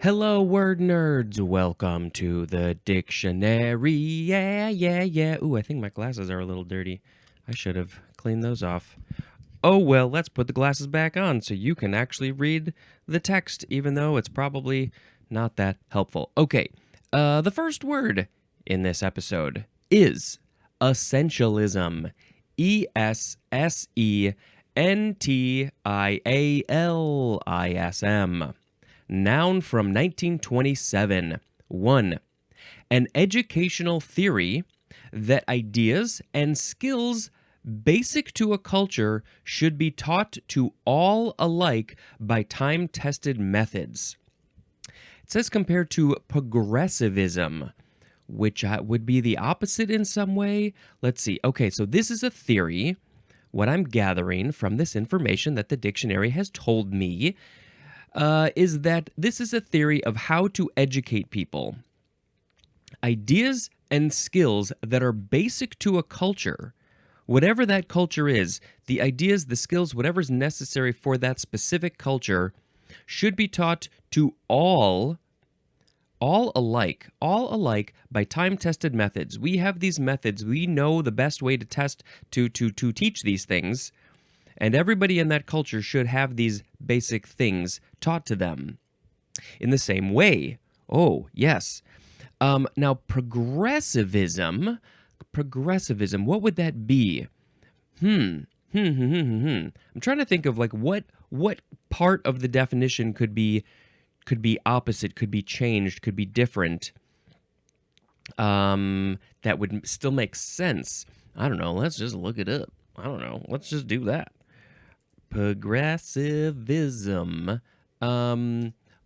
Hello, word nerds. Welcome to the dictionary. Yeah. Ooh, I think my glasses are a little dirty. I should have cleaned those off. Oh, well, let's put the glasses back on so you can actually read the text, even though it's probably not that helpful. Okay, the first word in this episode is essentialism. Essentialism. Noun from 1927. 1. An educational theory that ideas and skills basic to a culture should be taught to all alike by time-tested methods. It says compared to progressivism, which would be the opposite in some way. Let's see. Okay, so this is a theory. What I'm gathering from this information that the dictionary has told me is that this is a theory of how to educate people. Ideas and skills that are basic to a culture, whatever that culture is, the ideas, the skills, whatever's necessary for that specific culture should be taught to all alike by time-tested methods. We have these methods. We know the best way to test, to teach these things, and everybody in that culture should have these basic things taught to them in the same way. Oh, yes. Now, progressivism, what would that be? I'm trying to think of like what part of the definition could be opposite, could be changed, could be different. That would still make sense. I don't know. Let's just look it up. I don't know. Let's just do that. Progressivism.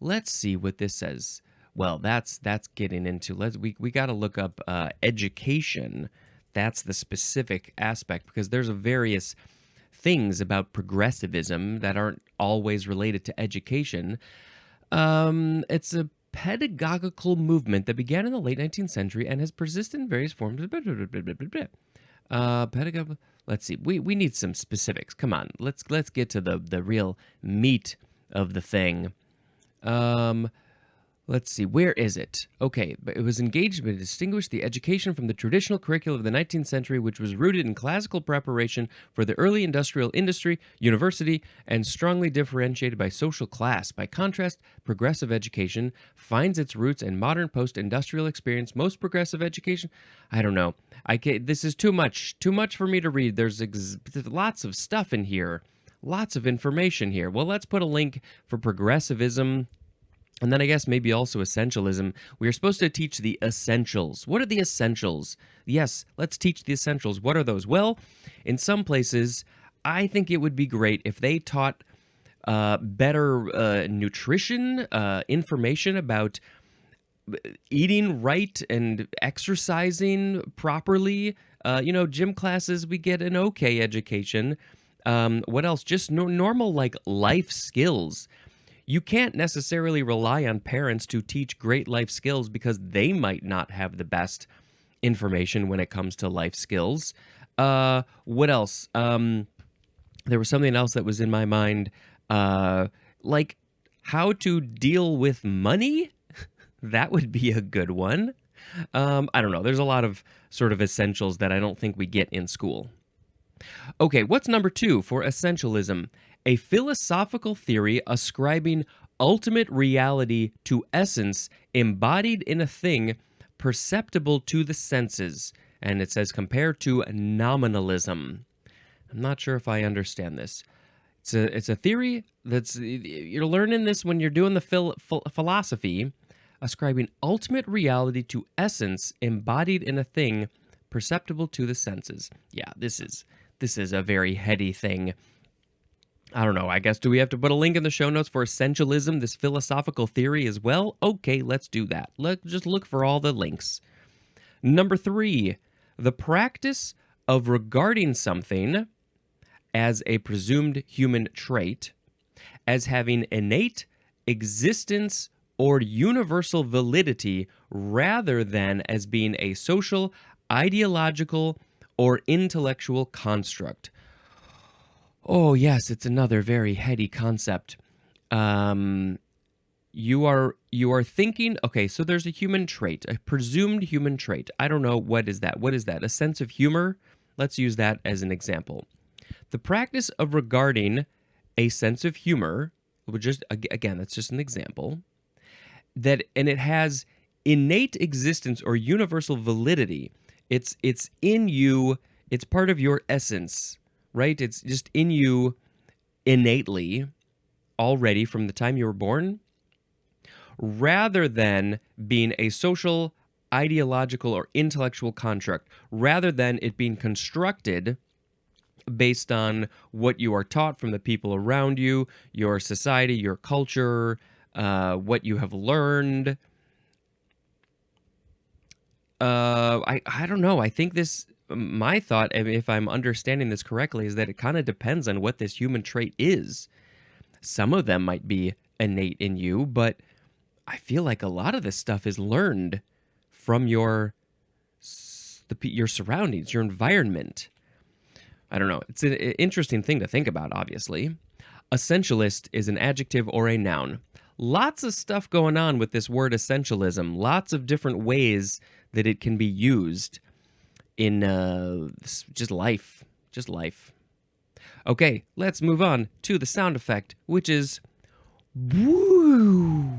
Let's see what this says. Well, that's getting into. We got to look up education. That's the specific aspect because there's various things about progressivism that aren't always related to education. It's a pedagogical movement that began in the late 19th century and has persisted in various forms. Let's see. We need some specifics. Come on. Let's get to the real meat of the thing. Let's see, where is it? Okay, but it was engaged to distinguish the education from the traditional curriculum of the 19th century, which was rooted in classical preparation for the early industrial industry, university, and strongly differentiated by social class. By contrast, progressive education finds its roots in modern post-industrial experience. Most progressive education, I don't know. This is too much for me to read. There's lots of stuff in here, lots of information here. Well, let's put a link for progressivism. And then I guess maybe also essentialism. We are supposed to teach the essentials. What are the essentials? Yes, let's teach the essentials. What are those? Well, in some places, I think it would be great if they taught better nutrition, information about eating right and exercising properly. Gym classes, we get an okay education. What else? Just normal like life skills. You can't necessarily rely on parents to teach great life skills because they might not have the best information when it comes to life skills. What else? There was something else that was in my mind, like how to deal with money. That would be a good one. I don't know. There's a lot of sort of essentials that I don't think we get in school. Okay, what's number 2 for essentialism? A philosophical theory ascribing ultimate reality to essence embodied in a thing perceptible to the senses. And it says compared to nominalism. I'm not sure if I understand this. It's a theory that's, you're learning this when you're doing the philosophy, ascribing ultimate reality to essence embodied in a thing perceptible to the senses. Yeah, this is a very heady thing. I don't know, I guess, do we have to put a link in the show notes for essentialism, this philosophical theory as well? Okay, let's do that. Let's just look for all the links. Number 3, the practice of regarding something as a presumed human trait, as having innate existence or universal validity rather than as being a social, ideological, or intellectual construct. Oh, yes, it's another very heady concept. you are thinking, okay, so there's a human trait, a presumed human trait. I don't know, what is that? What is that? A sense of humor? Let's use that as an example. The practice of regarding a sense of humor, again, that's just an example, and it has innate existence or universal validity. It's in you, it's part of your essence, right? It's just in you innately already from the time you were born, rather than being a social, ideological, or intellectual construct, rather than it being constructed based on what you are taught from the people around you, your society, your culture, what you have learned. I don't know. I think my thought, if I'm understanding this correctly, is that it kind of depends on what this human trait is. Some of them might be innate in you, but I feel like a lot of this stuff is learned from your surroundings, your environment. I don't know. It's an interesting thing to think about, obviously. Essentialist is an adjective or a noun. Lots of stuff going on with this word essentialism. Lots of different ways that it can be used in just life. Just life. Okay, let's move on to the sound effect, which is woo.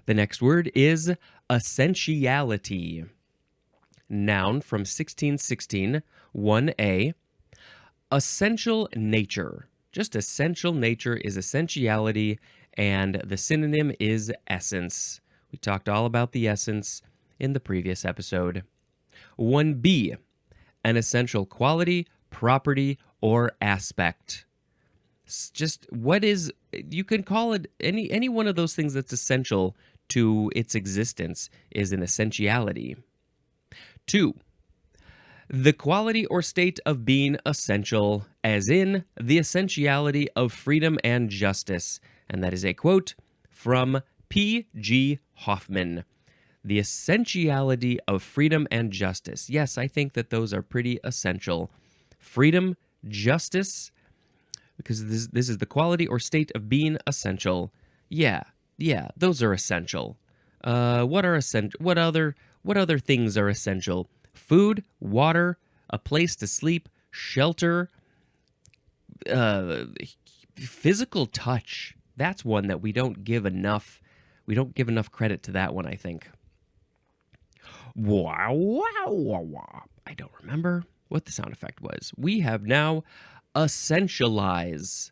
The next word is essentiality. Noun from 1616, 1a. Essential nature. Just essential nature is essentiality, and the synonym is essence. We talked all about the essence in the previous episode. 1b. An essential quality, property, or aspect. Just what is, you can call it any one of those things that's essential to its existence is an essentiality. 2. The quality or state of being essential, as in the essentiality of freedom and justice. And that is a quote from P.G. Hoffman. The essentiality of freedom and justice. Yes, I think that those are pretty essential. Freedom, justice, because this is the quality or state of being essential. Yeah, those are essential. What other things are essential? Food, water, a place to sleep, shelter, physical touch. That's one that we don't give enough credit to that one, I think. Wow. I don't remember what the sound effect was. We have now essentialize.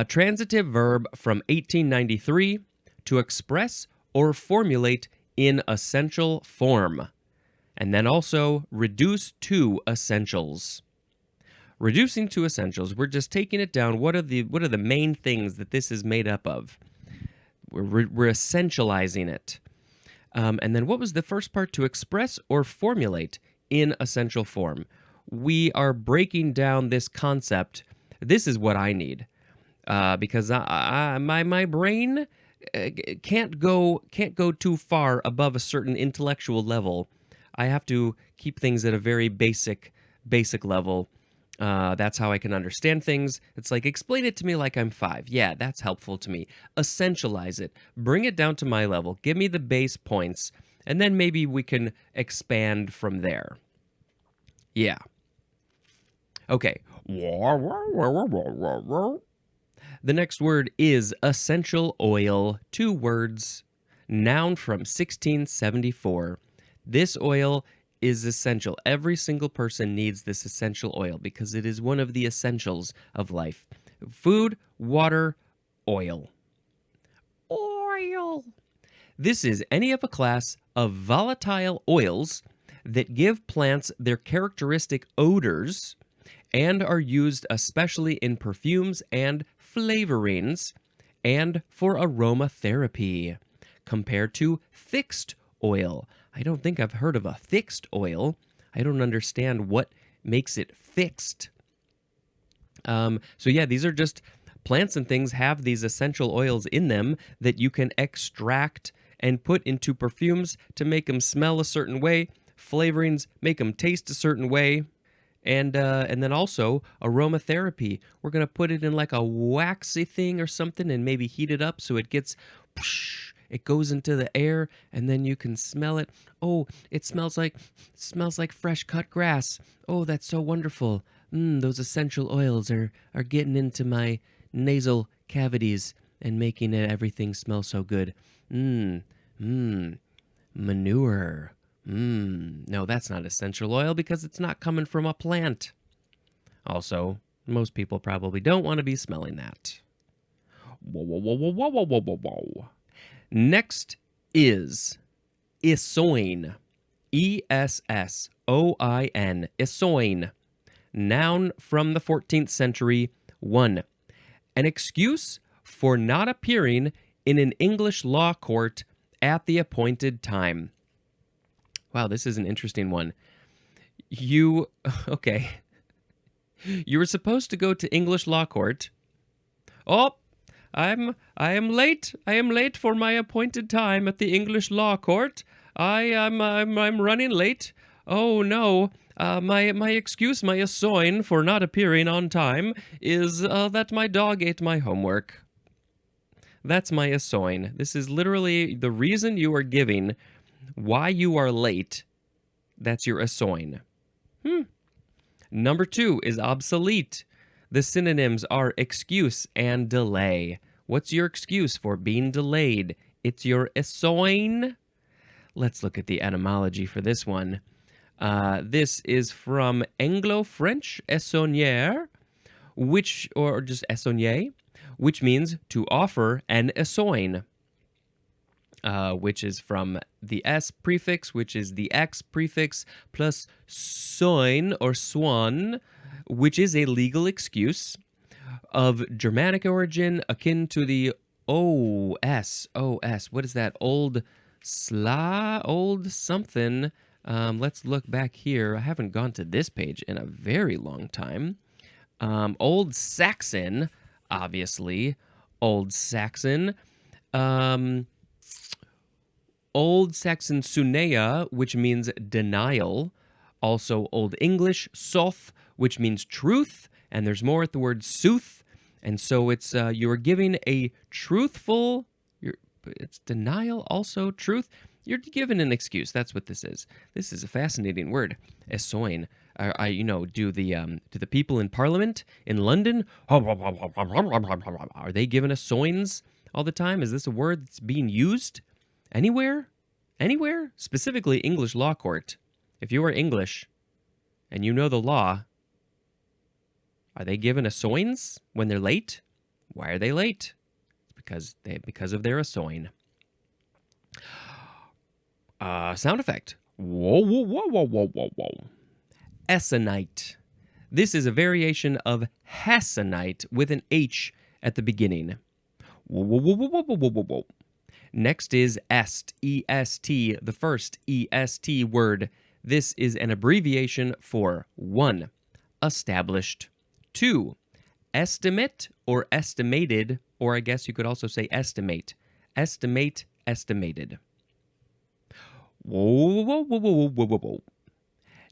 Transitive verb from 1893, to express or formulate in essential form. And then also reduce to essentials. Reducing to essentials, we're just taking it down. What are the main things that this is made up of? We're essentializing it. And then what was the first part? To express or formulate in essential form. We are breaking down this concept. This is what I need, because my brain can't go too far above a certain intellectual level. I have to keep things at a very basic level. That's how I can understand things. It's like, explain it to me like I'm 5. Yeah, that's helpful to me. Essentialize it. Bring it down to my level. Give me the base points, and then maybe we can expand from there. Yeah. Okay. The next word is essential oil. 2 words. Noun from 1674. This oil is essential. Every single person needs this essential oil because it is one of the essentials of life. Food, water, oil. Oil. This is any of a class of volatile oils that give plants their characteristic odors and are used especially in perfumes and flavorings and for aromatherapy, compared to fixed oil. I don't think I've heard of a fixed oil. I don't understand what makes it fixed. So yeah, these are just plants and things have these essential oils in them that you can extract and put into perfumes to make them smell a certain way. Flavorings make them taste a certain way. And then also aromatherapy. We're gonna put it in like a waxy thing or something, and maybe heat it up so it gets, it goes into the air, and then you can smell it. Oh, it smells like fresh cut grass. Oh, that's so wonderful. Those essential oils are getting into my nasal cavities and making everything smell so good. Mmm, mmm, manure. No, that's not essential oil because it's not coming from a plant. Also, most people probably don't want to be smelling that. Whoa, whoa, whoa, whoa, whoa, whoa, whoa, whoa, whoa. Next is Essoin. Essoin. Essoin. Noun from the 14th century. 1. An excuse for not appearing in an English law court at the appointed time. Wow, this is an interesting one. Okay. You were supposed to go to English law court. Oh, I am late. I am late for my appointed time at the English law court. I'm running late. Oh no. My excuse, my assoin for not appearing on time is that my dog ate my homework. That's my assoin. This is literally the reason you are giving why you are late. That's your assoin. Number 2 is obsolete. The synonyms are excuse and delay. What's your excuse for being delayed? It's your assoin. Let's look at the etymology for this one. This is from Anglo-French essonnière, or just essonnier, which means to offer an assoin. Which is from the S prefix, which is the X prefix, plus soin or swan, which is a legal excuse of Germanic origin akin to the OS. What is that? Old something. Let's look back here. I haven't gone to this page in a very long time. Old Saxon, obviously. Old Saxon. Old Saxon sunea, which means denial. Also Old English soth, which means truth. And there's more at the word sooth. And so it's you are giving a truthful, it's denial, also truth. You're given an excuse. That's what this is. This is a fascinating word, essoin. Do the people in Parliament in London, are they given assoins all the time? Is this a word that's being used anywhere? Anywhere? Specifically English law court. If you are English and you know the law, are they given assoins when they're late? Why are they late? Because of their assoin. Sound effect. Whoa, whoa, whoa, whoa, whoa, whoa, whoa. Essonite. This is a variation of Hessonite with an H at the beginning. Whoa, whoa, whoa, whoa, whoa, whoa, whoa, whoa. Next is est, E-S-T, the first E-S-T word. This is an abbreviation for 1. Established. 2. Estimate or estimated, or I guess you could also say estimate. Estimate, estimated. Whoa, whoa, whoa, whoa, whoa, whoa, whoa.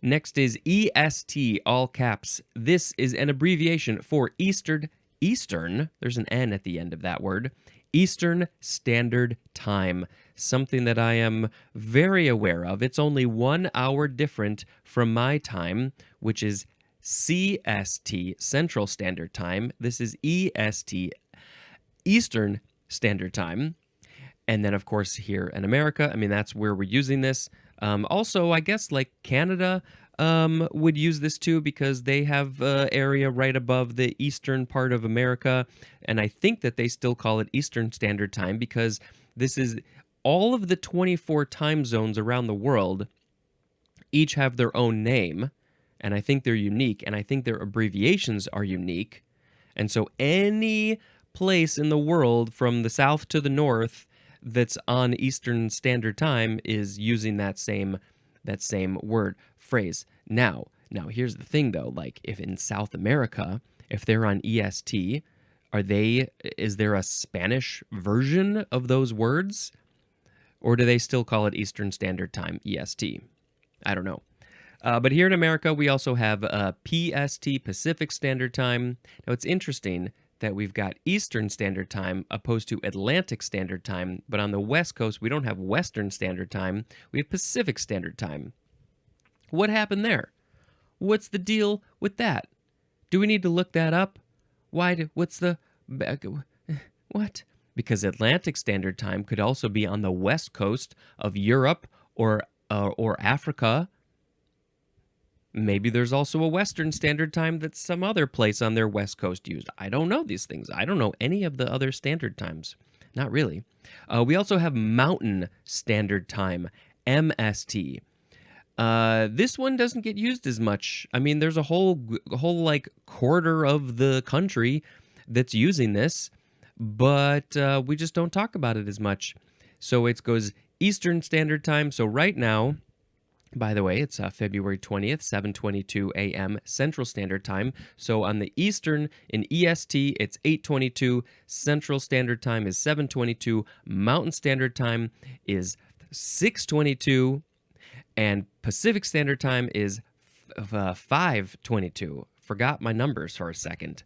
Next is EST, all caps. This is an abbreviation for Eastern, there's an N at the end of that word, Eastern Standard Time, something that I am very aware of. It's only 1 hour different from my time, which is CST, Central Standard Time. This is EST, Eastern Standard Time. And then, of course, here in America, that's where we're using this. Also, I guess, like Canada would use this too because they have area right above the eastern part of America. And I think that they still call it Eastern Standard Time because this is all of the 24 time zones around the world each have their own name. And I think they're unique. And I think their abbreviations are unique. And so any place in the world from the south to the north that's on Eastern Standard Time is using that same word phrase. Now here's the thing though, like if in South America, if they're on EST, is there a Spanish version of those words? Or do they still call it Eastern Standard Time, EST? I don't know. But here in America, we also have PST, Pacific Standard Time. Now, it's interesting that we've got Eastern Standard Time opposed to Atlantic Standard Time, but on the West Coast, we don't have Western Standard Time. We have Pacific Standard Time. What happened there? What's the deal with that? Do we need to look that up? What? Because Atlantic Standard Time could also be on the West Coast of Europe or Africa. Maybe there's also a Western Standard Time that some other place on their West Coast used. I don't know these things. I don't know any of the other standard times. Not really. We also have Mountain Standard Time, MST. This one doesn't get used as much. I mean, there's a whole like quarter of the country that's using this, but we just don't talk about it as much. So it goes Eastern Standard Time. So right now, by the way, it's February 20th, 7:22 a.m. Central Standard Time. So on the Eastern, in EST, it's 8:22. Central Standard Time is 7:22. Mountain Standard Time is 6:22. And Pacific Standard Time is 5:22. Forgot my numbers for a second.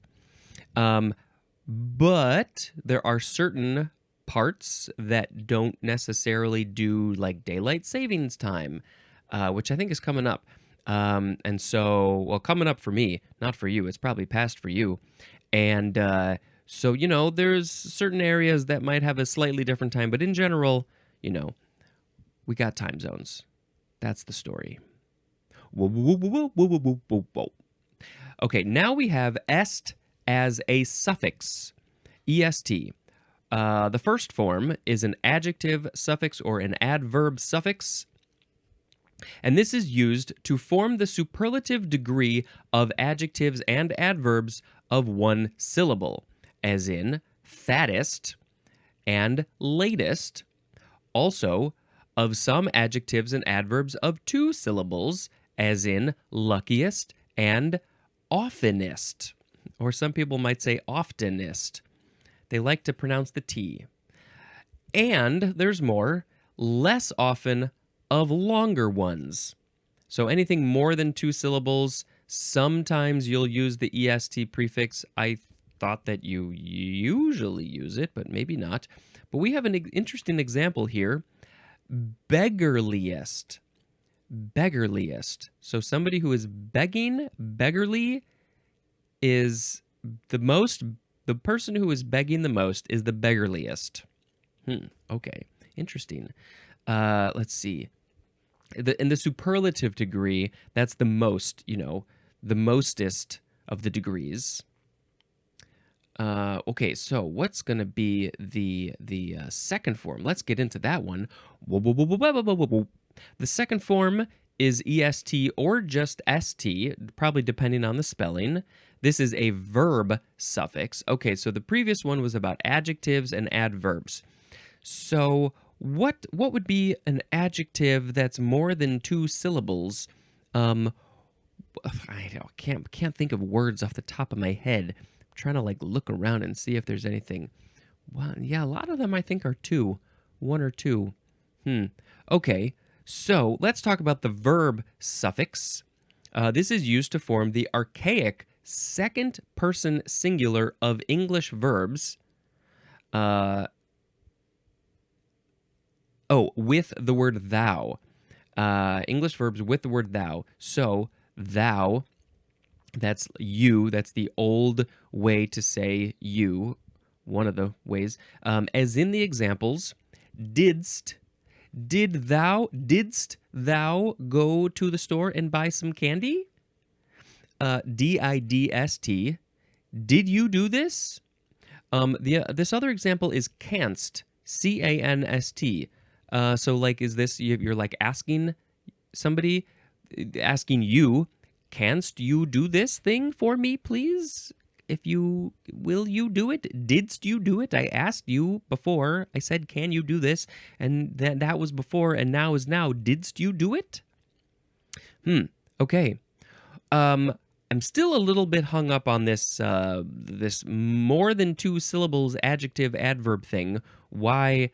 But there are certain parts that don't necessarily do like daylight savings time, which I think is coming up. And so, well, coming up for me, not for you. It's probably past for you. And so, there's certain areas that might have a slightly different time. But in general, we got time zones. That's the story. Whoa, whoa, whoa, whoa, whoa, whoa, whoa, whoa. Okay, now we have est as a suffix, est. The first form is an adjective suffix or an adverb suffix, and this is used to form the superlative degree of adjectives and adverbs of one syllable, as in fattest and latest. Also, of some adjectives and adverbs of two syllables, as in luckiest and oftenest. Or some people might say oftenest. They like to pronounce the T. And there's more, less often of longer ones. So anything more than two syllables, sometimes you'll use the est prefix. I thought that you usually use it, but maybe not. But we have an interesting example here. Beggarliest. So somebody who is begging, beggarly, is the person who is begging the most is the beggarliest. Okay, interesting. Let's see. In the superlative degree, that's the most, the mostest of the degrees. Okay, so what's going to be the second form? Let's get into that one. The second form is est or just st, probably depending on the spelling. This is a verb suffix. Okay, so the previous one was about adjectives and adverbs. So what would be an adjective that's more than two syllables? I can't think of words off the top of my head. I'm trying to look around and see if there's anything. Well, yeah, a lot of them I think are two, one or two. Okay, so let's talk about the verb suffix. This is used to form the archaic second person singular of English verbs. With the word thou. English verbs with the word thou. So, thou, that's you. That's the old way to say you, one of the ways. As in the examples, didst thou go to the store and buy some candy? Didst, did you do this? This other example is canst, canst. So is this, you're asking somebody, asking you, canst you do this thing for me, please? Will you do it? Didst you do it? I asked you before. I said, can you do this? And that was before, and now is now. Didst you do it? Okay. I'm still a little bit hung up on this this more than two syllables adjective adverb thing. Why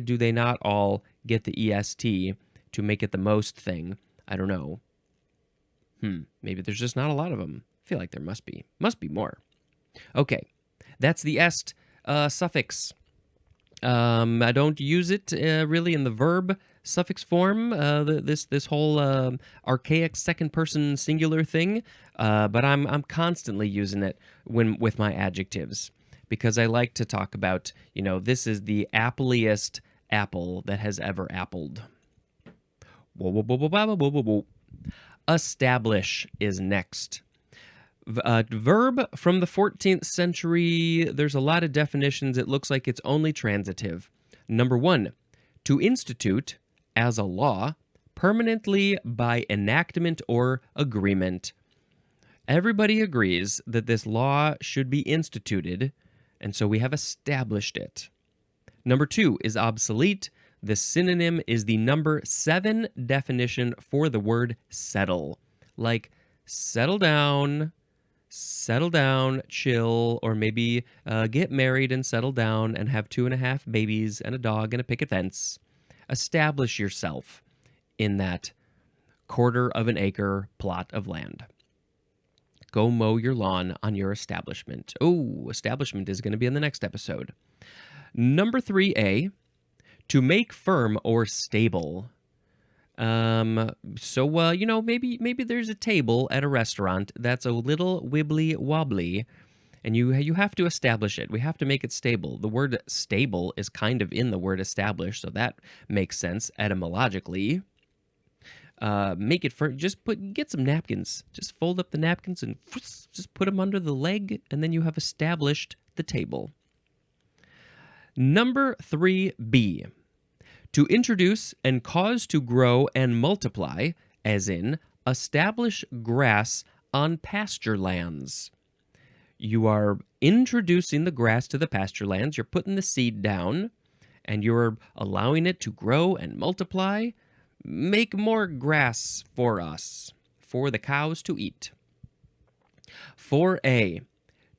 do they not all get the est to make it the most thing? I don't know. Maybe there's just not a lot of them. I feel like there must be. Must be more. Okay, that's the est suffix. I don't use it really in the verb suffix form, this whole archaic second-person singular thing, but I'm constantly using it with my adjectives because I like to talk about, this is the applest apple that has ever appled. Whoa, whoa, whoa, whoa, whoa, whoa, whoa, whoa. Establish is next. Verb from the 14th century, there's a lot of definitions. It looks like it's only transitive. Number 1, to institute as a law, permanently by enactment or agreement. Everybody agrees that this law should be instituted, and so we have established it. Number 2 is obsolete. The synonym is the number 7 definition for the word settle. Like settle down, chill, or maybe get married and settle down and have 2.5 babies and a dog and a picket fence. Establish yourself in that 1/4 of an acre plot of land. Go mow your lawn on your establishment. Oh, establishment is going to be in the next episode. Number 3A, to make firm or stable. Maybe there's a table at a restaurant that's a little wibbly wobbly, and you have to establish it. We have to make it stable. The word stable is kind of in the word establish, so that makes sense etymologically. Make it firm. Get some napkins. Just fold up the napkins and just put them under the leg, and then you have established the table. Number 3B. To introduce and cause to grow and multiply, as in, establish grass on pasture lands. You are introducing the grass to the pasture lands, you're putting the seed down, and you're allowing it to grow and multiply. Make more grass for us, for the cows to eat. 4A,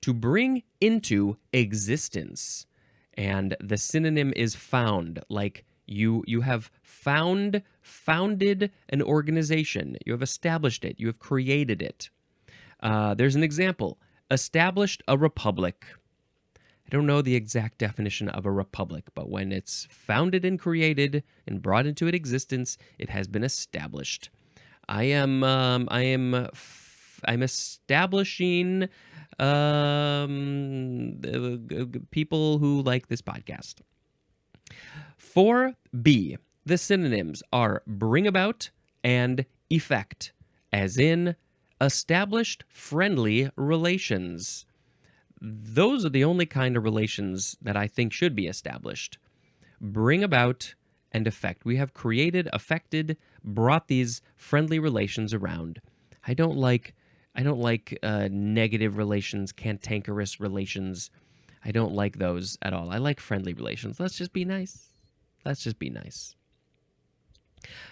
to bring into existence, and the synonym is found, like you have founded an organization. You have established it. You have created it. There's an example. Established a republic. I don't know the exact definition of a republic, but when it's founded and created and brought into existence, it has been established. I'm establishing people who like this podcast. 4B, the synonyms are bring about and effect, as in established friendly relations. Those are the only kind of relations that I think should be established. Bring about and effect. We have created, affected, brought these friendly relations around. I don't like negative relations, cantankerous relations. I don't like those at all. I like friendly relations. Let's just be nice.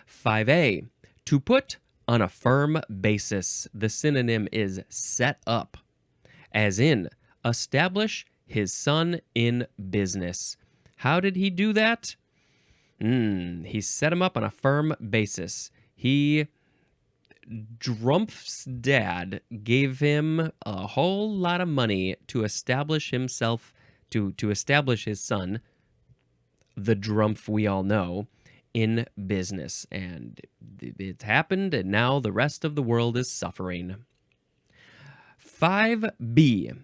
5A, to put on a firm basis. The synonym is set up, as in establish his son in business. How did he do that? He set him up on a firm basis. Drumpf's dad gave him a whole lot of money to establish himself, to establish his son, the Drumpf we all know, in business. And it's happened, and now the rest of the world is suffering. 5B,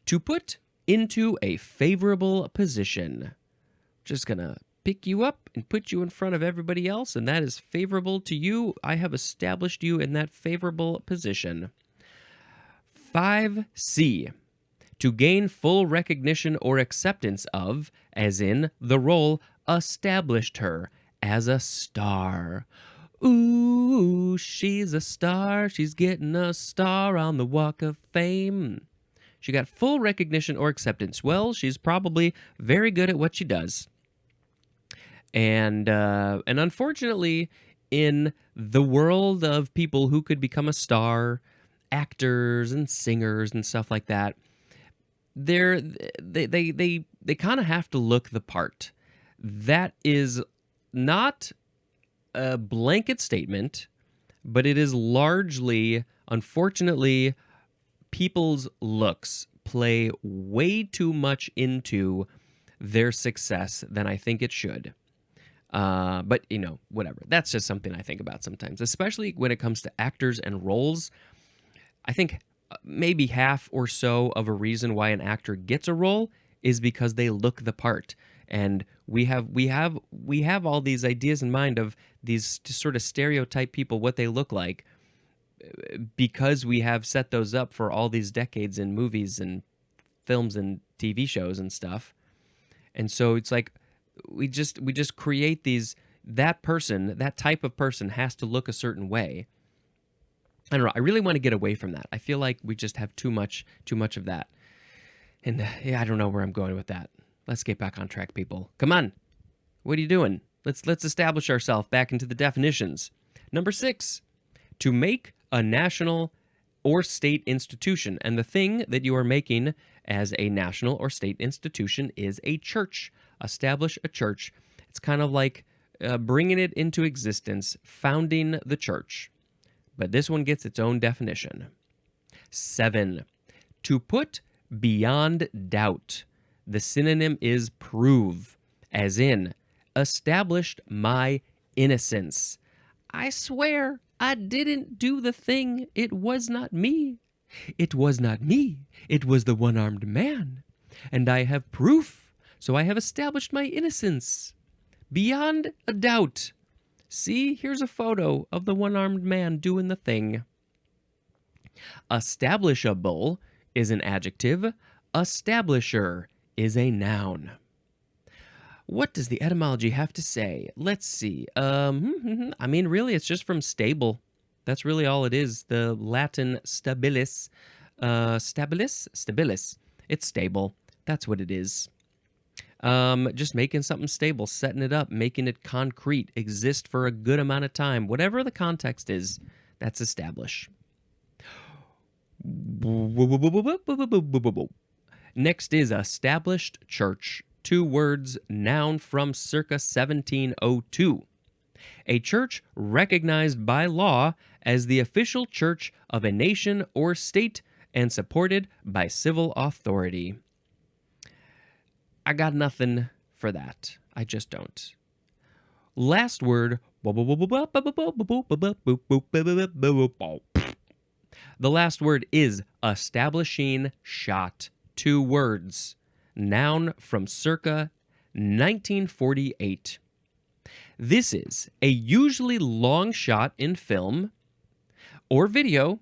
to put into a favorable position. Just gonna pick you up and put you in front of everybody else, and that is favorable to you. I have established you in that favorable position. 5C, to gain full recognition or acceptance of, as in the role established her as a star. Ooh, she's a star. She's getting a star on the Walk of Fame. She got full recognition or acceptance. Well, she's probably very good at what she does. And unfortunately, in the world of people who could become a star, actors and singers and stuff like that, they kind of have to look the part. That is not a blanket statement. but it is largely, unfortunately, people's looks play way too much into their success than I think it should. But, whatever. That's just something I think about sometimes, especially when it comes to actors and roles. I think maybe half or so of a reason why an actor gets a role is because they look the part. And we have all these ideas in mind of these sort of stereotype people, what they look like, because we have set those up for all these decades in movies and films and TV shows and stuff. And so it's like we just create these, that type of person has to look a certain way. I don't know. I really want to get away from that. I feel like we just have too much of that. And I don't know where I'm going with that. Let's get back on track, people. Come on. What are you doing? Let's establish ourselves back into the definitions. Number 6, to make a national or state institution. And the thing that you are making as a national or state institution is a church. Establish a church. It's kind of like bringing it into existence, founding the church. But this one gets its own definition. 7, to put beyond doubt. The synonym is prove, as in, established my innocence. I swear I didn't do the thing. It was not me. It was not me. It was the one-armed man. And I have proof, so I have established my innocence. Beyond a doubt. See, here's a photo of the one-armed man doing the thing. Establishable is an adjective. Establisher is a noun. What does the etymology have to say? Let's see. I mean, really, it's just from stable. That's really all it is. The Latin stabilis. Stabilis. It's stable. That's what it is. Just making something stable, setting it up, making it concrete, exist for a good amount of time. Whatever the context is, that's establish. Next is established church. 2 words, noun from circa 1702. A church recognized by law as the official church of a nation or state and supported by civil authority. I got nothing for that. I just don't. Last word. The last word is establishing shot. 2 words. Noun from circa 1948. This is a usually long shot in film or video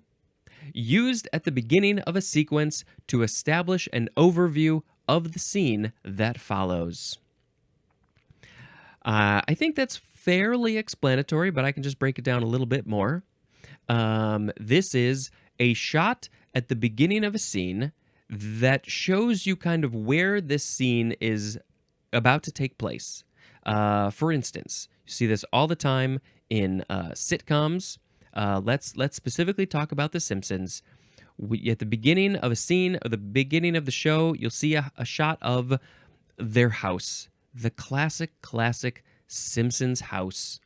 used at the beginning of a sequence to establish an overview of the scene that follows. I think that's fairly explanatory, but I can just break it down a little bit more. This is a shot at the beginning of a scene that shows you kind of where this scene is about to take place. For instance, you see this all the time in sitcoms. Let's specifically talk about The Simpsons. At the beginning of a scene, or the beginning of the show, you'll see a shot of their house, the classic Simpsons house,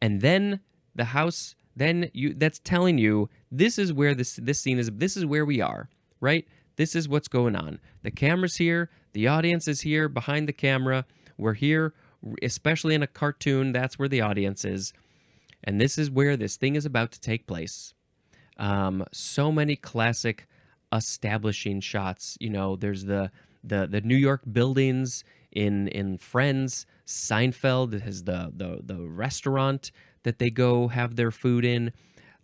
and then the house. Then that's telling you this is where this scene is. This is where we are, right? This is what's going on. The camera's here. The audience is here behind the camera. We're here, especially in a cartoon. That's where the audience is, and this is where this thing is about to take place. So many classic establishing shots. There's the New York buildings in Friends. Seinfeld has the restaurant that they go have their food in.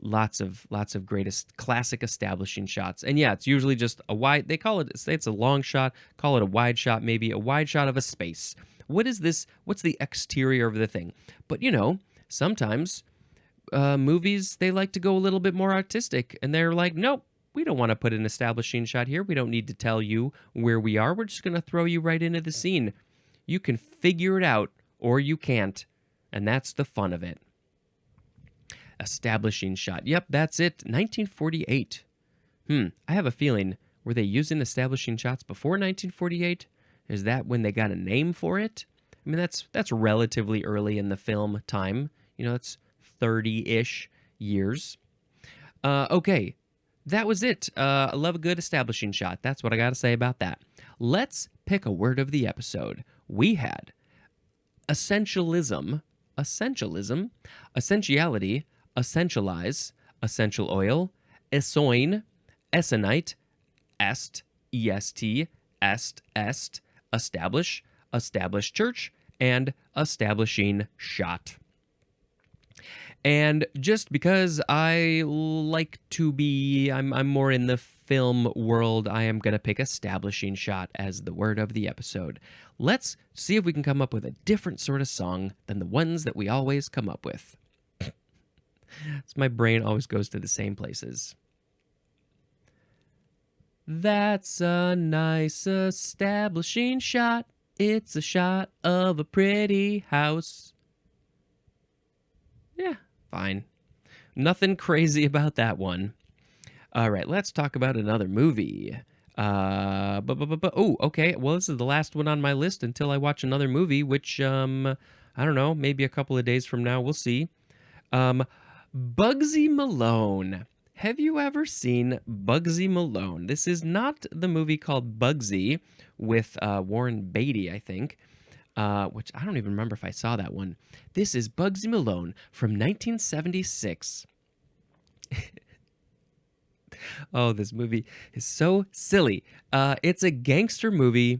Lots of greatest classic establishing shots. And yeah, it's usually just a wide, they call it, say it's a long shot, call it a wide shot, maybe a wide shot of a space. What is this? What's the exterior of the thing? But sometimes movies, they like to go a little bit more artistic, and they're like, nope, we don't want to put an establishing shot here. We don't need to tell you where we are. We're just going to throw you right into the scene. You can figure it out, or you can't, and that's the fun of it. Establishing shot. Yep, that's it. 1948. I have a feeling, were they using establishing shots before 1948? Is that when they got a name for it? I mean, that's relatively early in the film time. It's 30-ish years. Okay, that was it. I love a good establishing shot. That's what I got to say about that. Let's pick a word of the episode. We had essentialism, essentiality, essentialize, essential oil, essoin, essonite, est, est, establish, established church, and establishing shot. And just because I like to be, I'm more in the film world, I am going to pick establishing shot as the word of the episode. Let's see if we can come up with a different sort of song than the ones that we always come up with. So my brain always goes to the same places. That's a nice establishing shot. It's a shot of a pretty house. Yeah, fine. Nothing crazy about that one. All right, let's talk about another movie. Oh, okay. Well, this is the last one on my list until I watch another movie, which, I don't know, maybe a couple of days from now. We'll see. Bugsy Malone. Have you ever seen Bugsy Malone? This is not the movie called Bugsy with Warren Beatty, I think, which I don't even remember if I saw that one. This is Bugsy Malone from 1976. Oh, this movie is so silly. It's a gangster movie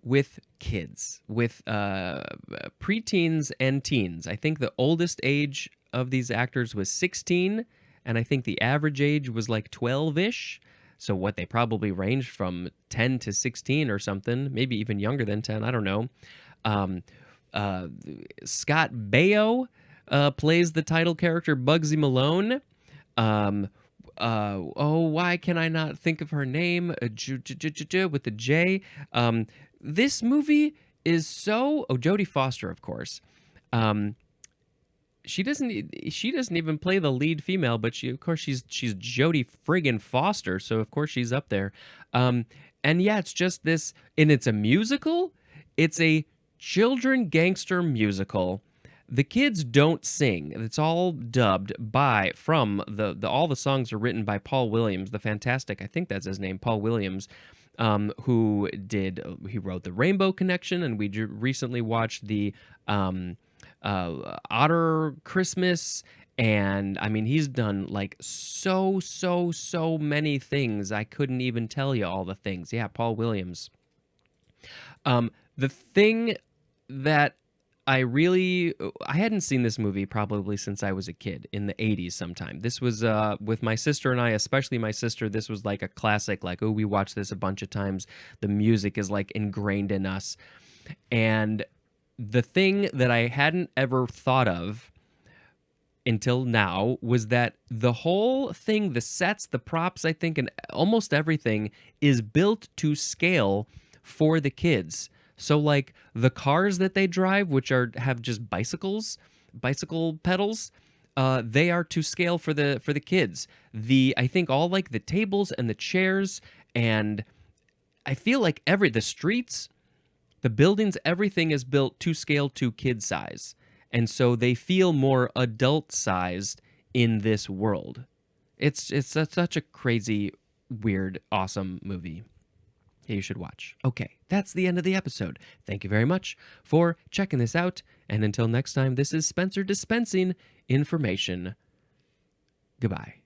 with kids, with preteens and teens. I think the oldest age of these actors was 16, and I think the average age was like 12-ish. So what, they probably ranged from 10 to 16 or something, maybe even younger than 10, I don't know. Scott Baio plays the title character Bugsy Malone. Why can I not think of her name? With the J. This movie is so... Oh, Jodie Foster, of course. She doesn't even play the lead female, but she's Jodie friggin' Foster, so of course she's up there. And yeah, it's just this, and it's a musical. It's a children gangster musical. The kids don't sing. It's all dubbed from all the songs are written by Paul Williams, the fantastic, I think that's his name, Paul Williams, he wrote The Rainbow Connection, and we recently watched the Otter Christmas, and I mean, he's done like so many things. I couldn't even tell you all the things. Yeah, Paul Williams. The thing that I hadn't seen this movie probably since I was a kid in the 80s sometime. This was with my sister and I, especially my sister, this was like a classic, like, oh, we watched this a bunch of times. The music is like ingrained in us. And the thing that I hadn't ever thought of until now was that the whole thing, the sets, the props, I think, and almost everything is built to scale for the kids. So like the cars that they drive, which have just bicycle pedals, they are to scale for the kids. I think all like the tables and the chairs, and I feel like the streets, the buildings, everything is built to scale to kid size. And so they feel more adult sized in this world. It's such a crazy, weird, awesome movie. You should watch. Okay, that's the end of the episode. Thank you very much for checking this out. And until next time, this is Spencer dispensing information. Goodbye.